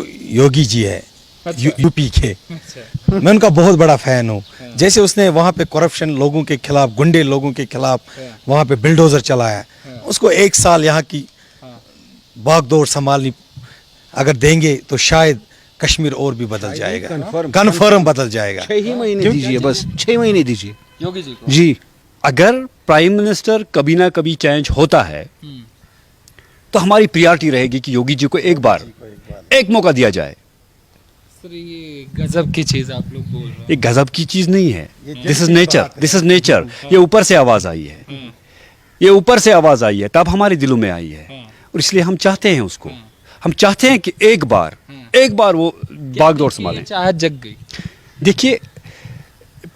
योगी जी है अच्छा। यूपी के, अच्छा। मैं उनका बहुत बड़ा फैन हूँ। जैसे उसने वहाँ पे करप्शन लोगों के खिलाफ, गुंडे लोगों के खिलाफ वहाँ पे बिल्डोजर चलाया, उसको 1 साल यहाँ की बागडोर संभालनी अगर देंगे तो शायद कश्मीर और भी बदल जाएगा, कन्फर्म बदल जाएगा। 6 ही महीने दीजिए, बस 6 महीने दीजिए योगी जी को। जी। अगर प्राइम मिनिस्टर कभी ना कभी चेंज होता है तो हमारी प्रियॉरिटी रहेगी कि योगी जी को एक मौका दिया जाए। सर ये गजब की चीज आप लोग बोल रहे ये गजब की चीज नहीं है, दिस इज नेचर। ये ऊपर से आवाज आई है, ये ऊपर से आवाज आई है, तब हमारे दिलों में आई है और इसलिए हम चाहते हैं उसको, हम चाहते हैं कि एक बार वो बागडोर संभालें। चाहत जग गई। देखिए,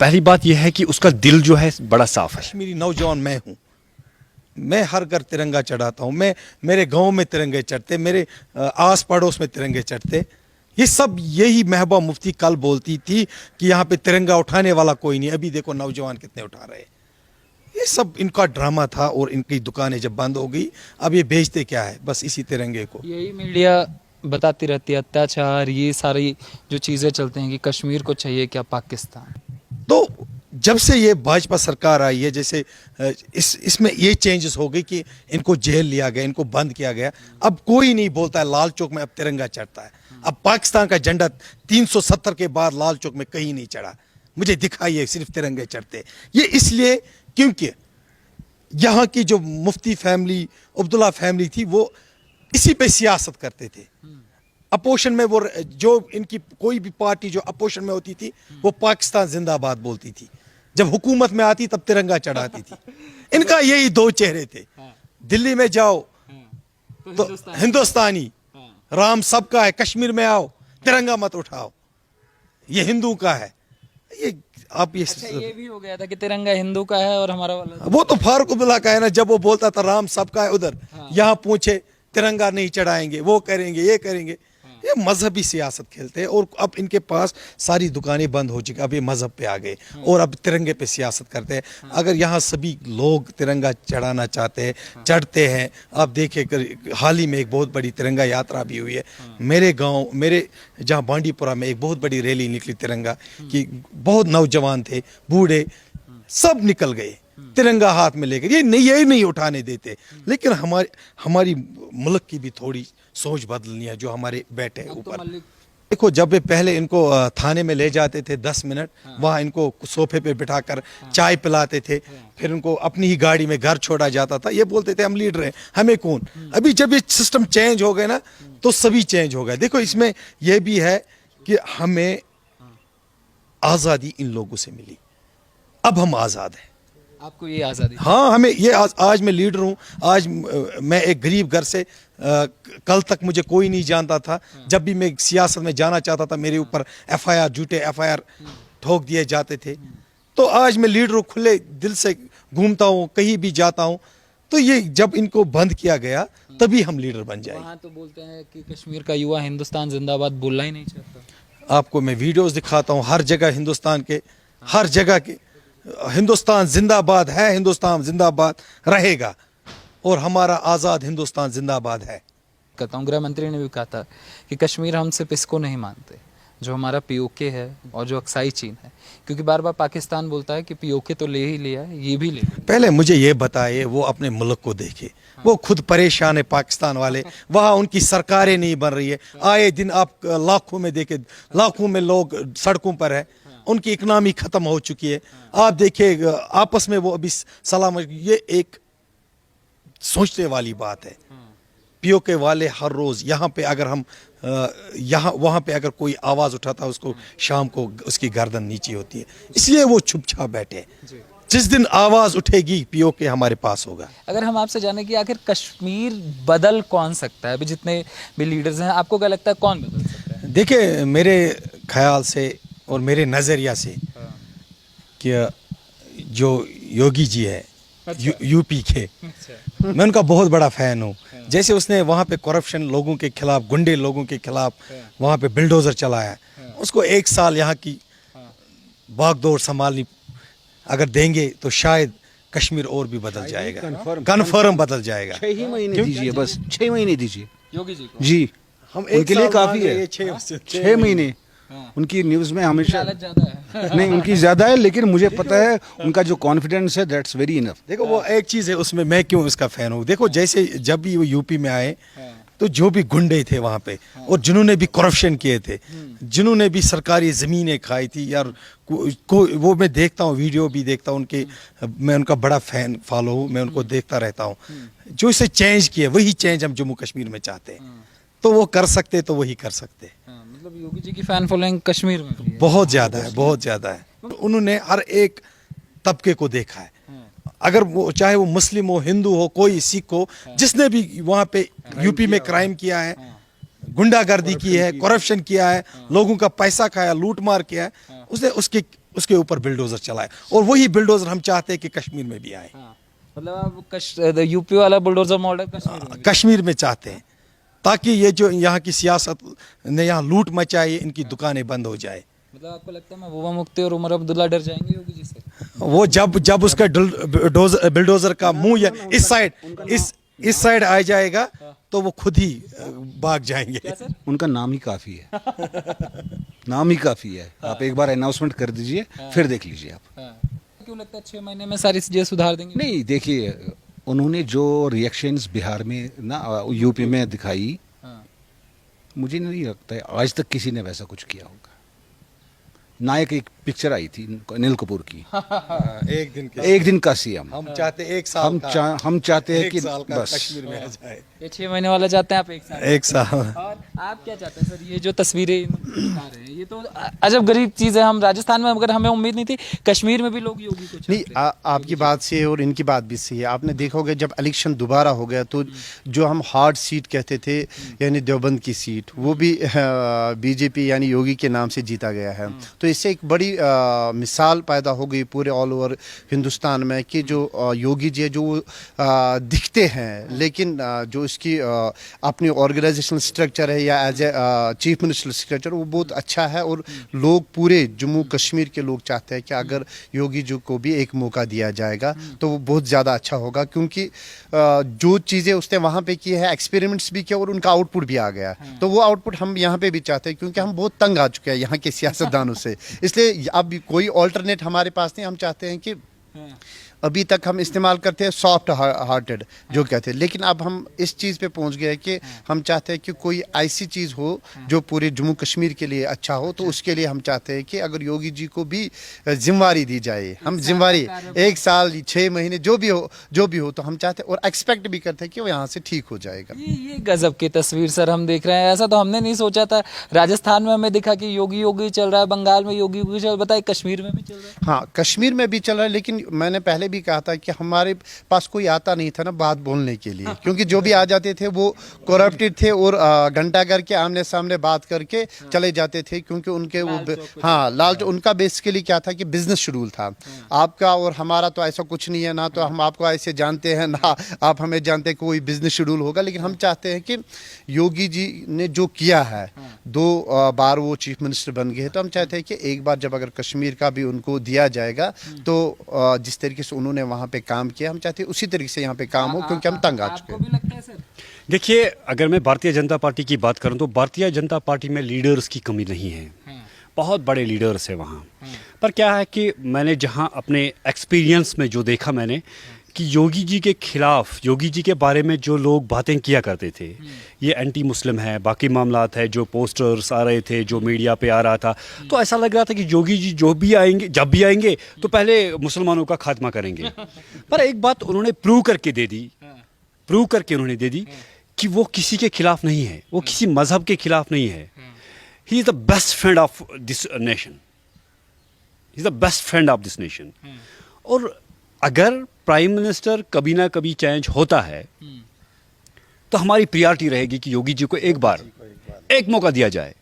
पहली बात यह है कि उसका दिल जो है बड़ा साफ है। कश्मीरी नौजवान मैं हूँ, मैं हर घर तिरंगा चढ़ाता हूँ, मैं मेरे गांव में तिरंगे चढ़ते, मेरे आस पड़ोस में तिरंगे चढ़ते। ये सब यही महबूबा मुफ्ती कल बोलती थी कि यहाँ पे तिरंगा उठाने वाला कोई नहीं, अभी देखो नौजवान कितने उठा रहे हैं। ये सब इनका ड्रामा था और इनकी दुकानें जब बंद हो गई, अब ये बेचते क्या है, बस इसी तिरंगे को। यही मीडिया बताती रहती है अत्याचार, ये सारी जो चीजें चलते हैं कि कश्मीर को चाहिए क्या पाकिस्तान। तो जब से ये भाजपा सरकार आई है, जैसे इसमें ये चेंजेस हो गई कि इनको जेल लिया गया, इनको बंद किया गया, अब कोई नहीं बोलता है लाल चौक में अब तिरंगा चढ़ता है। अब पाकिस्तान का झंडा 370 के बाद लाल चौक में कहीं नहीं चढ़ा, मुझे दिखाइए सिर्फ तिरंगे चढ़ते। ये इसलिए क्योंकि यहाँ की जो मुफ्ती फैमिली, अब्दुल्ला फैमिली थी, वो इसी पे सियासत करते थे। अपोजिशन में वो जो इनकी कोई भी पार्टी जो अपोजिशन में होती थी वो पाकिस्तान जिंदाबाद बोलती थी, जब हुकूमत में आती तब तिरंगा चढ़ाती थी। इनका यही दो चेहरे थे। दिल्ली में जाओ तो हिंदुस्तानी, राम सबका है, कश्मीर में आओ तिरंगा मत उठाओ, ये हिंदू का है। ये आप ये भी हो गया था कि तिरंगा हिंदू का है और हमारा वाला वो तो फारूक अब्दुल्ला का है ना, जब वो बोलता था राम सबका है उधर, यहाँ पूछे तिरंगा नहीं चढ़ाएंगे, वो करेंगे, ये करेंगे। ये मजहबी सियासत खेलते हैं और अब इनके पास सारी दुकानें बंद हो चुकी, अब ये मजहब पे आ गए और अब तिरंगे पे सियासत करते हैं। अगर यहाँ सभी लोग तिरंगा चढ़ाना चाहते हैं, चढ़ते हैं। आप देखिए हाल ही में एक बहुत बड़ी तिरंगा यात्रा भी हुई है मेरे गांव, मेरे जहाँ बांडीपुरा में एक बहुत बड़ी रैली निकली तिरंगा की, बहुत नौजवान थे, बूढ़े सब निकल गए तिरंगा हाथ में लेकर। ये नहीं उठाने देते, लेकिन हमारी मुल्क की भी थोड़ी सोच बदलनी है, जो हमारे बैठे ऊपर। देखो, जब वे पहले इनको थाने में ले जाते थे 10 मिनट, वहाँ इनको सोफे पे बिठाकर चाय पिलाते थे, फिर उनको अपनी ही गाड़ी में घर छोड़ा जाता था। ये बोलते थे हम लीडर हैं, हमें कौन। अभी जब ये सिस्टम चेंज हो गए ना, तो सभी चेंज हो गए। देखो, इसमें यह भी है कि हमें आज़ादी इन लोगों से मिली, अब हम आज़ाद हैं। आपको ये आज़ादी? हाँ, हमें ये आज मैं लीडर हूँ। आज मैं एक गरीब घर से, कल तक मुझे कोई नहीं जानता था। जब भी मैं सियासत में जाना चाहता था, मेरे ऊपर FIR, झूठे FIR ठोक दिए जाते थे। तो आज मैं लीडर हूँ, खुले दिल से घूमता हूँ, कहीं भी जाता हूँ। तो ये जब इनको बंद किया गया तभी हम लीडर बन जाएंगे। वहाँ तो बोलते हैं कि कश्मीर का युवा हिंदुस्तान जिंदाबाद बोलना ही नहीं चाहता। आपको मैं वीडियोस दिखाता हूँ, हर जगह हिंदुस्तान के, हर जगह के हिंदुस्तान जिंदाबाद है, हिंदुस्तान जिंदाबाद रहेगा और हमारा आज़ाद हिंदुस्तान जिंदाबाद है। कहता हूँ, गृह मंत्री ने भी कहा था कि कश्मीर हम सिर्फ इसको नहीं मानते जो हमारा POK है और जो अक्साई चीन है, क्योंकि बार बार पाकिस्तान बोलता है कि POK तो ले ही लिया है, ये भी ले लिया। पहले मुझे ये बताइए, वो अपने मुल्क को देखे, वो खुद परेशान है पाकिस्तान वाले, वहाँ उनकी सरकारें नहीं बन रही है। आए दिन आप लाखों में देखे, लाखों में लोग सड़कों पर है, उनकी इकनॉमी खत्म हो चुकी है। आप देखिए आपस में वो अभी सलाम, ये एक सोचने वाली बात है। POK वाले हर रोज यहाँ पे अगर हम वहाँ पे अगर कोई आवाज उठाता है, उसको शाम को उसकी गर्दन नीचे होती है, इसलिए वो चुपचाप बैठे। जिस दिन आवाज उठेगी POK हमारे पास होगा। अगर हम आपसे जाने कि आखिर कश्मीर बदल कौन सकता है, अभी जितने भी लीडर्स हैं, आपको क्या लगता है कौन बदल सकता है? देखिए, मेरे ख्याल से और मेरे नज़रिया से कि जो योगी जी है यूपी के, मैं उनका बहुत बड़ा फैन हूँ। जैसे उसने वहाँ पे करप्शन लोगों के खिलाफ, गुंडे लोगों के खिलाफ वहाँ पे बिल्डोजर चलाया, उसको 1 साल यहाँ की बागडोर संभालनी अगर देंगे तो शायद कश्मीर और भी बदल जाएगा, कन्फर्म बदल जाएगा। 6 ही महीने दीजिए, बस 6 महीने दीजिए योगी जी को। जी। हम एक उनके लिए साल काफी मांग रहे है। हैं, 6 महीने उनकी न्यूज़ में हमेशा हालत ज्यादा है नहीं उनकी ज़्यादा है, लेकिन मुझे पता है उनका जो कॉन्फिडेंस है दैट्स वेरी इनफ। देखो वो एक चीज है उसमें, मैं क्यों उसका फैन हूँ। देखो जैसे जब भी वो यूपी में आए तो जो भी गुंडे थे वहां पे और जिन्होंने भी करप्शन किए थे, जिन्होंने भी सरकारी जमीनें खाई थी यार, वो मैं देखता हूँ, वीडियो भी देखता हूँ उनके, मैं उनका बड़ा फैन फॉलो हूँ, मैं उनको देखता रहता हूँ। जो इसे चेंज किए वही चेंज हम जम्मू कश्मीर में चाहते हैं, तो वो कर सकते तो वही कर सकते। मतलब योगी जी की फैन फॉलोइंग कश्मीर में भी है। बहुत ज्यादा है, बहुत ज्यादा है। उन्होंने हर एक तबके को देखा है, अगर वो चाहे वो मुस्लिम हो, हिंदू हो, कोई सिख हो, जिसने भी वहाँ पे यूपी में क्राइम किया है, गुंडागर्दी की है, करप्शन किया है, लोगों का पैसा खाया, लूट मार किया है, उसने उसके ऊपर बिल्डोजर चलाया, और वही बिल्डोजर हम चाहते हैं कि कश्मीर में भी आए, मतलब आप यूपी वाला बुलडोजर मॉडल कश्मीर में भी। कश्मीर में चाहते हैं, ताकि ये जो यहाँ की सियासत ने यहाँ लूट मचाई, इनकी दुकानें बंद हो जाए। मतलब आपको लगता है महबूबा मुफ्ती और उमर अब्दुल्ला डर जाएंगे योगी जी से? वो जब उसका बिल्डोजर का मुंह या इस साइड आ जाएगा तो वो खुद ही भाग जाएंगे। उनका नाम ही काफ़ी है नाम ही काफ़ी है। आप एक बार अनाउंसमेंट कर दीजिए, फिर देख लीजिए आप। क्यों लगता है 6 महीने में सारी चीजें सुधार देंगे? नहीं देखिए, उन्होंने जो रिएक्शंस बिहार में ना यूपी में दिखाई, मुझे नहीं लगता है आज तक किसी ने वैसा कुछ किया होगा। नायक एक पिक्चर आई थी अनिल कपूर की, एक दिन का सीएम। हम चाहते एक साल हम चाहते हैं एक कि साल का बस कश्मीर में आ जाए। ये 6 महीने वाला चाहते हैं आप, एक साल? और आप क्या चाहते हैं सर? ये जो तस्वीरें दिखा रहे हैं ये तो अजब गरीब चीज है। हम राजस्थान में, अगर हमें उम्मीद नहीं थी कश्मीर में भी लोग योगी को चाहते नहीं, आपकी बात से और इनकी बात भी सही है। आपने देखा होगा जब इलेक्शन दोबारा हो गया तो जो हम हार्ड सीट कहते थे, यानी देवबंद की सीट, वो भी बीजेपी यानी योगी के नाम से जीता गया है। तो इससे एक बड़ी मिसाल पैदा हो गई पूरे ऑल ओवर हिंदुस्तान में कि जो योगी जी है, जो दिखते हैं, लेकिन जो इसकी अपनी ऑर्गेनाइजेशनल स्ट्रक्चर है या as a chief minister structure, वो बहुत अच्छा है। और लोग पूरे जम्मू कश्मीर के लोग चाहते हैं कि अगर योगी जी को भी एक मौका दिया जाएगा तो वो बहुत ज़्यादा अच्छा होगा, क्योंकि जो चीज़ें उसने वहाँ पे की है, एक्सपेरिमेंट्स भी किया और उनका आउटपुट भी आ गया। तो वो आउटपुट हम यहाँ पे भी चाहते हैं, क्योंकि हम बहुत तंग आ चुके हैं यहाँ के सियासतदानों से। इसलिए अब कोई ऑल्टरनेट हमारे पास नहीं। हम चाहते हैं कि अभी तक हम इस्तेमाल करते हैं सॉफ्ट हार्टेड जो कहते हैं, लेकिन अब हम इस चीज़ पे पहुंच गए कि हम चाहते हैं कि कोई ऐसी चीज़ हो जो पूरे जम्मू कश्मीर के लिए अच्छा हो। तो उसके लिए हम चाहते हैं कि अगर योगी जी को भी जिम्मेवारी दी जाए, हम जिम्मेवारी 1 साल 6 महीने जो भी हो तो हम चाहते हैं और एक्सपेक्ट भी करते हैं कि वो यहाँ से ठीक हो जाएगा। ये गजब की तस्वीर सर हम देख रहे हैं। ऐसा तो हमने नहीं सोचा था। राजस्थान में हमें दिखा कि योगी योगी चल रहा है, बंगाल में योगी योगी चल रहा है, बताइए कश्मीर में भी चल रहा है? हाँ, कश्मीर में भी चल रहा है, लेकिन मैंने पहले भी कहा था कि हमारे पास कोई आता नहीं था ना बात बोलने के लिए, क्योंकि जो भी आ जाते थे वो करप्टेड थे और घंटा करके आमने सामने बात करके चले जाते थे, क्योंकि उनके वो लालच उनका बेसिकली क्या था कि बिजनेस शेड्यूल था। आपका और हमारा तो ऐसा कुछ नहीं है, ना तो हम आपको ऐसे जानते हैं ना आप हमें जानते हैं, कोई बिजनेस शेड्यूल होगा। लेकिन हम चाहते हैं कि योगी जी ने जो किया है, 2 बार वो चीफ मिनिस्टर बन गए, तो हम चाहते हैं कि एक बार जब अगर कश्मीर का भी उनको दिया जाएगा तो जिस तरीके से उन्होंने वहाँ पे काम किया, हम चाहते हैं उसी तरीके से यहाँ पे काम हो, क्योंकि हम तंग आ चुके हैं। आपको भी लगता है सर? देखिए, अगर मैं भारतीय जनता पार्टी की बात करूं तो भारतीय जनता पार्टी में लीडर्स की कमी नहीं है, बहुत बड़े लीडर्स हैं वहाँ। पर क्या है कि मैंने जहाँ अपने एक्सपीरियंस में जो देखा मैंने कि योगी जी के खिलाफ, योगी जी के बारे में जो लोग बातें किया करते थे, ये एंटी मुस्लिम है, बाकी मामलात है, जो पोस्टर्स आ रहे थे, जो मीडिया पे आ रहा था, तो ऐसा लग रहा था कि योगी जी जब भी आएंगे तो पहले मुसलमानों का खात्मा करेंगे। पर एक बात उन्होंने प्रूव करके उन्होंने दे दी कि वो किसी के खिलाफ नहीं है, वो किसी मजहब के खिलाफ नहीं है। He is the best friend of this nation, he is the best friend of this nation. और अगर प्राइम मिनिस्टर कभी ना कभी चेंज होता है तो हमारी प्रायोरिटी रहेगी कि योगी जी को एक मौका दिया जाए।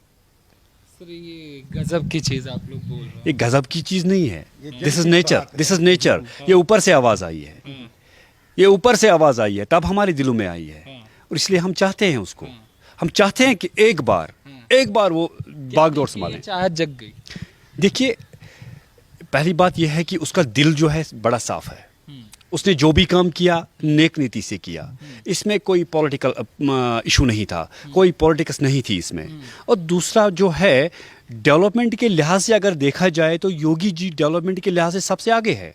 सर ये गजब की चीज आप लोग बोल रहे हैं। ये गजब की चीज नहीं है, दिस इज नेचर। ये ऊपर से आवाज आई है, तब हमारे दिलों में आई है, और इसलिए हम चाहते हैं उसको, हम चाहते हैं कि एक बार वो बागडोर संभालें। चाहत जग गई। देखिए, पहली बात यह है कि उसका दिल जो है बड़ा साफ है, उसने जो भी काम किया नेक नीति से किया, इसमें कोई पॉलिटिकल इशू नहीं था, कोई पॉलिटिक्स नहीं थी इसमें। और दूसरा जो है डेवलपमेंट के लिहाज से अगर देखा जाए तो योगी जी डेवलपमेंट के लिहाज से सबसे आगे है।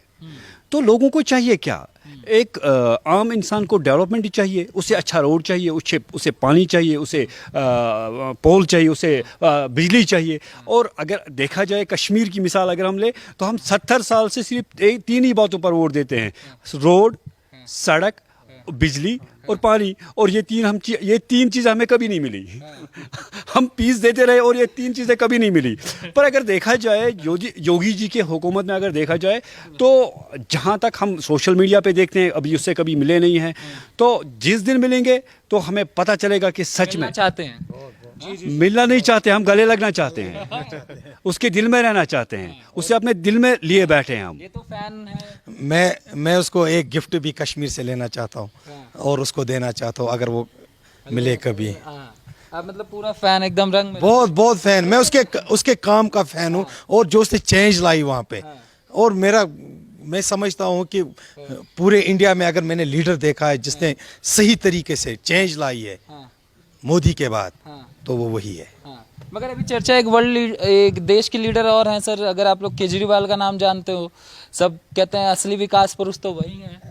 तो लोगों को चाहिए क्या, एक आम इंसान को डेवलपमेंट चाहिए, उसे अच्छा रोड चाहिए, उसे पानी चाहिए, उसे पोल चाहिए, उसे बिजली चाहिए। और अगर देखा जाए कश्मीर की मिसाल अगर हम ले तो हम 70 साल से सिर्फ 3 ही बातों पर वोट देते हैं, रोड, सड़क, बिजली और पानी। और ये तीन चीज़ हमें कभी नहीं मिली। हम पीस देते रहे और ये 3 चीज़ें कभी नहीं मिली। पर अगर देखा जाए योगी जी के हुकूमत में अगर देखा जाए तो जहाँ तक हम सोशल मीडिया पे देखते हैं अभी उससे कभी मिले नहीं हैं, तो जिस दिन मिलेंगे तो हमें पता चलेगा कि सच में चाहते हैं, मिलना नहीं चाहते, हम गले लगना चाहते हैं, उसके दिल में रहना चाहते हैं, उसे अपने दिल में लिए बैठे हैं हम। ये तो फैन है। मैं उसको एक गिफ्ट भी कश्मीर से लेना चाहता हूँ और उसको देना चाहता हूँ अगर वो मिले कभी। आप मतलब पूरा फैन, एकदम रंग में। बहुत फैन, मैं उसके काम का फैन हूँ और जो उसने चेंज लाई वहाँ पे। और मैं समझता हूँ कि पूरे इंडिया में अगर मैंने लीडर देखा है जिसने सही तरीके से चेंज लाई है मोदी के बाद, तो वो वही है। मगर अभी चर्चा एक देश के लीडर और हैं सर, अगर आप लोग केजरीवाल का नाम जानते हो, सब कहते हैं असली विकास पुरुष तो वही है।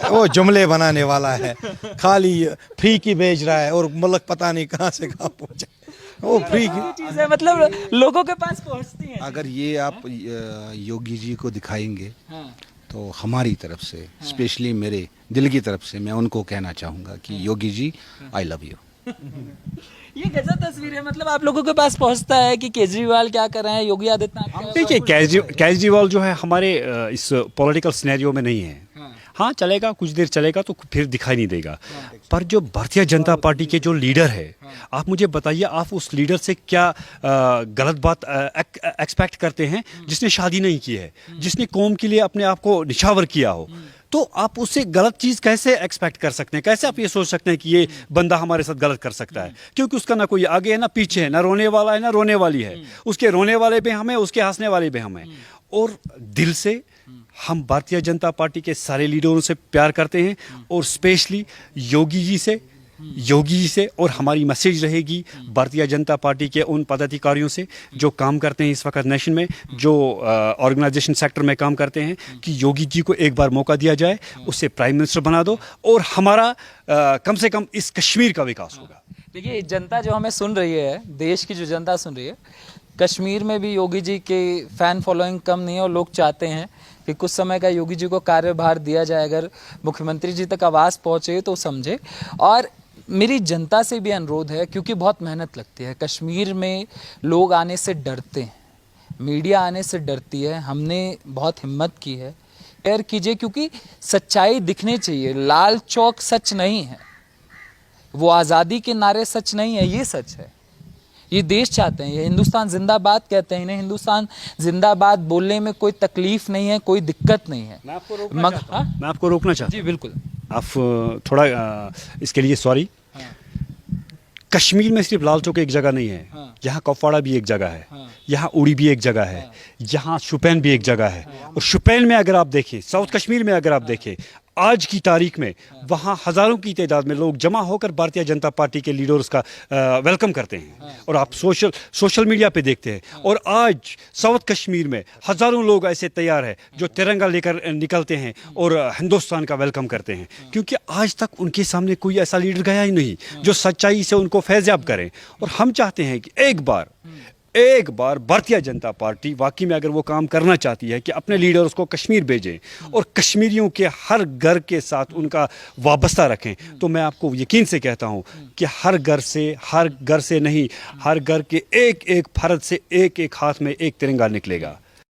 वो जुमले बनाने वाला है, खाली फ्री की भेज रहा है और मुल्क पता नहीं कहाँ से कहाँ पहुंचा। वो फ्री की चीज है, मतलब लोगों के पास पहुंचती है। अगर ये आप योगी जी को दिखाएंगे तो हमारी तरफ से, स्पेशली मेरे दिल की तरफ से, मैं उनको कहना चाहूँगा कि Yogi ji I love you. ये गजब तस्वीर है, मतलब आप लोगों के पास पहुंचता है कि केजरीवाल क्या कर रहे हैं, योगी आदित्यनाथ। देखिए केजरीवाल जो है हमारे इस पॉलिटिकल सिनेरियो में नहीं है। हाँ चलेगा, कुछ देर चलेगा तो फिर दिखाई नहीं देगा। पर जो भारतीय जनता पार्टी के जो लीडर है, आप मुझे बताइए आप उस लीडर से क्या गलत बात एक्सपेक्ट करते हैं जिसने शादी नहीं की है, जिसने कौम के लिए अपने आप को निछावर किया हो। तो आप उससे गलत चीज़ कैसे एक्सपेक्ट कर सकते हैं, कैसे आप ये सोच सकते हैं कि ये बंदा हमारे साथ गलत कर सकता है, क्योंकि उसका ना कोई आगे है ना पीछे है, ना रोने वाला है ना रोने वाली है। उसके रोने वाले भी हम हैं, उसके हंसने वाले भी हम हैं। और दिल से हम भारतीय जनता पार्टी के सारे लीडरों से प्यार करते हैं और स्पेशली योगी जी से और हमारी मैसेज रहेगी भारतीय जनता पार्टी के उन पदाधिकारियों से जो काम करते हैं इस वक्त नेशन में, जो ऑर्गेनाइजेशन सेक्टर में काम करते हैं, कि योगी जी को एक बार मौका दिया जाए, उससे प्राइम मिनिस्टर बना दो और हमारा कम से कम इस कश्मीर का विकास होगा। देखिए जनता जो हमें सुन रही है, देश की जो जनता सुन रही है, कश्मीर में भी योगी जी के फैन फॉलोइंग कम नहीं है और लोग चाहते हैं कि कुछ समय का योगी जी को कार्यभार दिया जाए। अगर मुख्यमंत्री जी तक आवाज़ पहुँचे तो समझे। और मेरी जनता से भी अनुरोध है, क्योंकि बहुत मेहनत लगती है, कश्मीर में लोग आने से डरते हैं, मीडिया आने से डरती है, हमने बहुत हिम्मत की है, केयर कीजिए, क्योंकि सच्चाई दिखनी चाहिए। लाल चौक सच नहीं है, वो आज़ादी के नारे सच नहीं है, ये सच है। ये देश चाहते हैं, ये हिंदुस्तान जिंदाबाद कहते हैं, इन्हें हिंदुस्तान जिंदाबाद बोलने में कोई तकलीफ नहीं है, कोई दिक्कत नहीं है। मैं आपको रोकना चाहता हूँ। जी बिल्कुल। आप थोड़ा इसके लिए सॉरी। कश्मीर में सिर्फ लाल चौक एक जगह नहीं है, यहाँ कुपवाड़ा भी एक जगह है, यहाँ उड़ी भी एक जगह है, यहाँ शुपैन भी एक जगह है। और शुपैन में अगर आप देखें, साउथ कश्मीर में अगर आप देखें, आज की तारीख में वहाँ हज़ारों की तादाद में लोग जमा होकर भारतीय जनता पार्टी के लीडर्स का वेलकम करते हैं। और आप सोशल मीडिया पे देखते हैं। और आज साउथ कश्मीर में हज़ारों लोग ऐसे तैयार हैं जो तिरंगा लेकर निकलते हैं और हिंदुस्तान का वेलकम करते हैं, क्योंकि आज तक उनके सामने कोई ऐसा लीडर गया ही नहीं जो सच्चाई से उनको फैज़याब करे। और हम चाहते हैं कि एक बार भारतीय जनता पार्टी वाकई में अगर वो काम करना चाहती है कि अपने लीडर्स को कश्मीर भेजें और कश्मीरियों के हर घर के साथ उनका वाबस्ता रखें, तो मैं आपको यकीन से कहता हूं कि हर घर से नहीं, हर घर के एक एक फर्द से एक एक हाथ में एक तिरंगा निकलेगा।